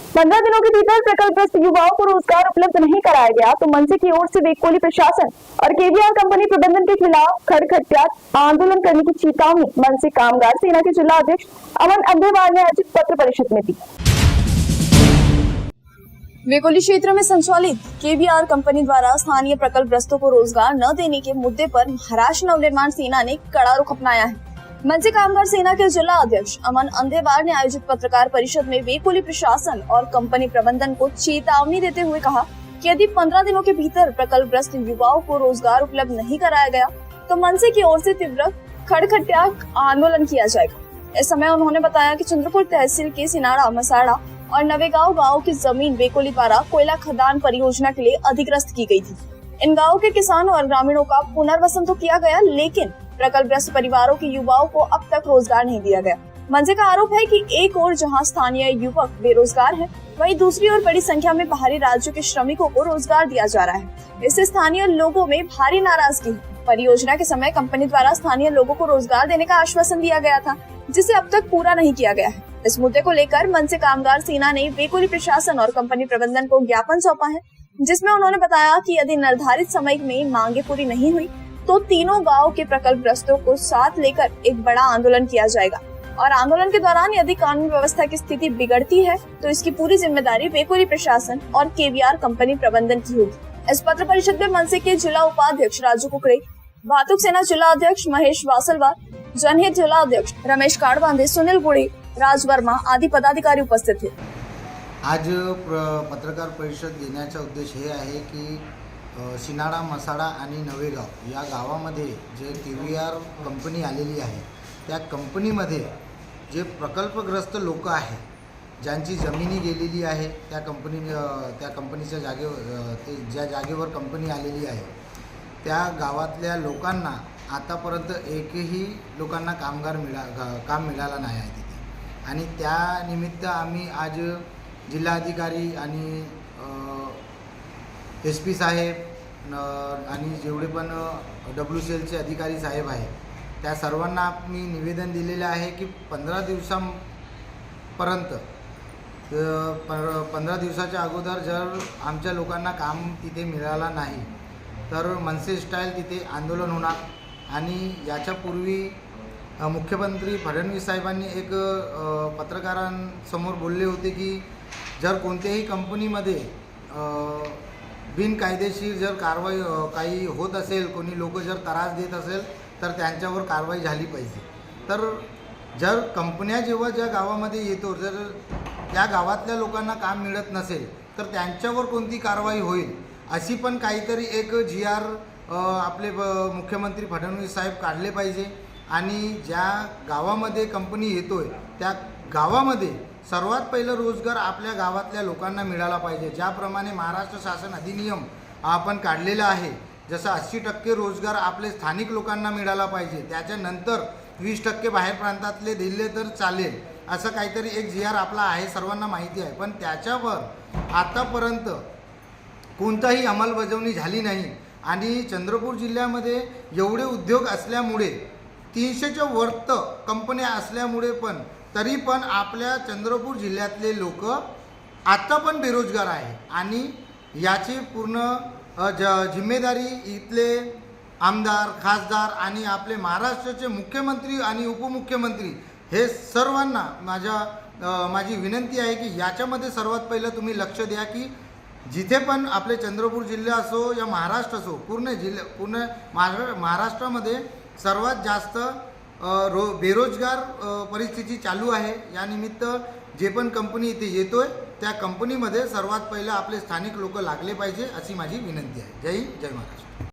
15 दिनों के भीतर प्रकल्पग्रस्त युवाओं को रोजगार उपलब्ध नहीं कराया गया तो मनसे की ओर से वेकोली प्रशासन और केवीआर कंपनी प्रबंधन के खिलाफ खड़खटिया आंदोलन करने की चेतावनी मनसे कामगार सेना के जिला अध्यक्ष अमन अंधेवाल ने आयोजित पत्र परिषद में दी। वेकोली क्षेत्र में संचालित केवीआर कंपनी द्वारा स्थानीय प्रकल्पग्रस्तों को रोजगार न देने के मुद्दे पर महाराष्ट्र नवनिर्माण सेना ने कड़ा रुख अपनाया है। मनसे कामगार सेना के जिला अध्यक्ष अमन अंधेवाल ने आयोजित पत्रकार परिषद में वेकोली प्रशासन और कंपनी प्रबंधन को चेतावनी देते हुए कहा कि यदि 15 दिनों के भीतर प्रकल्पग्रस्त युवाओं को रोजगार उपलब्ध नहीं कराया गया तो मनसे की ओर से तीव्र खड़खटिया आंदोलन किया जाएगा। इस समय उन्होंने बताया कि चंद्रपुर तहसील के सिनाड़ा, मसाड़ा और नवेगांव गाँव की जमीन वेकोली द्वारा कोयला खदान परियोजना के लिए अधिग्रस्त की गई थी। इन गाँव के किसानों और ग्रामीणों का पुनर्वसन तो किया गया, लेकिन प्रकल्पग्रस्त परिवारों के युवाओं को अब तक रोजगार नहीं दिया गया। मनसे का आरोप है कि एक ओर जहां स्थानीय युवक बेरोजगार हैं, वहीं दूसरी ओर बड़ी संख्या में बाहरी राज्यों के श्रमिकों को रोजगार दिया जा रहा है। इससे स्थानीय लोगों में भारी नाराजगी है। परियोजना के समय कंपनी द्वारा स्थानीय लोगों को रोजगार देने का आश्वासन दिया गया था, जिसे अब तक पूरा नहीं किया गया है। इस मुद्दे को लेकर मनसे कामगार सेना ने वेकोली प्रशासन और कंपनी प्रबंधन को ज्ञापन सौंपा है, जिसमें उन्होंने बताया कि यदि निर्धारित समय में मांगे पूरी नहीं हुई तो तीनों गांव के प्रकल्पग्रस्तों को साथ लेकर एक बड़ा आंदोलन किया जाएगा और आंदोलन के दौरान यदि कानून व्यवस्था की स्थिति बिगड़ती है तो इसकी पूरी जिम्मेदारी वेकोली प्रशासन और केवीआर कंपनी प्रबंधन की होगी। इस पत्र परिषद में मनसे के जिला उपाध्यक्ष राजू कुकड़े, भातुक सेना जिला अध्यक्ष महेश वासलवार, जनहित जिला अध्यक्ष रमेश काड़बांधे, सुनील गुड़े, राज वर्मा आदि पदाधिकारी उपस्थित थे। आज पत्रकार परिषद घेण्याचा उद्देश हे आहे की सिनाडा, मसाडा आणि नवेगाव या गावामध्ये जे केवीआर कंपनी आलेली आहे त्या कंपनीमध्ये जे प्रकल्पग्रस्त लोक आहेत ज्यांची जमिनी गेलेली आहे त्या कंपनीच्या जागेवर ते ज्या जागेवर कंपनी आलेली आहे त्या गावातल्या लोकांना आतापर्यंत एकही लोकांना काम मिळाला नाही आहे तिथे आणि त्या निमित्त आम्ही आज जिल्हाधिकारी आणि SP साहेब आणि जेवढे पण WCLचे अधिकारी साहेब आहे त्या सर्वांना आम्ही निवेदन दिलेले आहे की 15 दिवसांपर्यंत 15 दिवसाच्या अगोदर जर आमच्या लोकांना काम तिथे मिळाला नाही तर मनसे स्टाईल तिथे आंदोलन होणार। आणि याच्यापूर्वी मुख्यमंत्री फडणवीस साहेबांनी एक पत्रकारांसमोर बोलले होते की जर कोणत्याही कंपनीमध्ये बिनकायदेशीर जर कारवाई काही होत असेल, कोणी लोक जर त्रास देत असेल तर त्यांच्यावर कारवाई झाली पाहिजे। तर जर कंपन्या जेव्हा ज्या गावामध्ये येतो जर त्या गावातल्या लोकांना काम मिळत नसेल तर त्यांच्यावर कोणती कारवाई होईल अशी पण काहीतरी एक GR आपले मुख्यमंत्री फडणवीस साहेब काढले पाहिजे। आणि ज्या गावामध्ये कंपनी येतोय त्या गावामध्ये सर्वात पहिलं रोजगार आपल्या गावातल्या लोकांना मिळाला पाहिजे। ज्याप्रमाणे महाराष्ट्र शासन अधिनियम आपण काढलेला आहे जसं 80% रोजगार आपले स्थानिक लोकांना मिळाला पाहिजे, त्याच्यानंतर 20% बाहेर प्रांतातले दिले तर चालेल असं काहीतरी एक GR आपला आहे, सर्वांना माहिती आहे। पण त्याच्यावर आतापर्यंत कोणताही अंमलबजावणी झाली नाही। आणि चंद्रपूर जिल्ह्यामध्ये एवढे उद्योग असल्यामुळे 300च्या वरती कंपन्या असल्यामुळे पण तरी पण आपल्या चंद्रपूर जिल्ह्यातले लोक आता पण बेरोजगार आहे आणि याची पूर्ण जिम्मेदारी इथले आमदार, खासदार आणि आपले महाराष्ट्राचे मुख्यमंत्री आणि उपमुख्यमंत्री हे सर्वांना माझी विनंती आहे की याच्यामध्ये सर्वात पहिलं तुम्ही लक्ष द्या की जिथे पण आपले चंद्रपूर जिल्हा असो या महाराष्ट्र असो पूर्ण महाराष्ट्रामध्ये सर्वात जास्त बेरोजगार परिस्थिती चालू आहे। या निमित्त जे पण कंपनी इथे येतोय त्या कंपनीमध्ये सर्वात पहिलं आपले स्थानिक लोक लागले पाहिजे अशी माझी विनंती आहे। जय हिंद, जय महाराष्ट्र।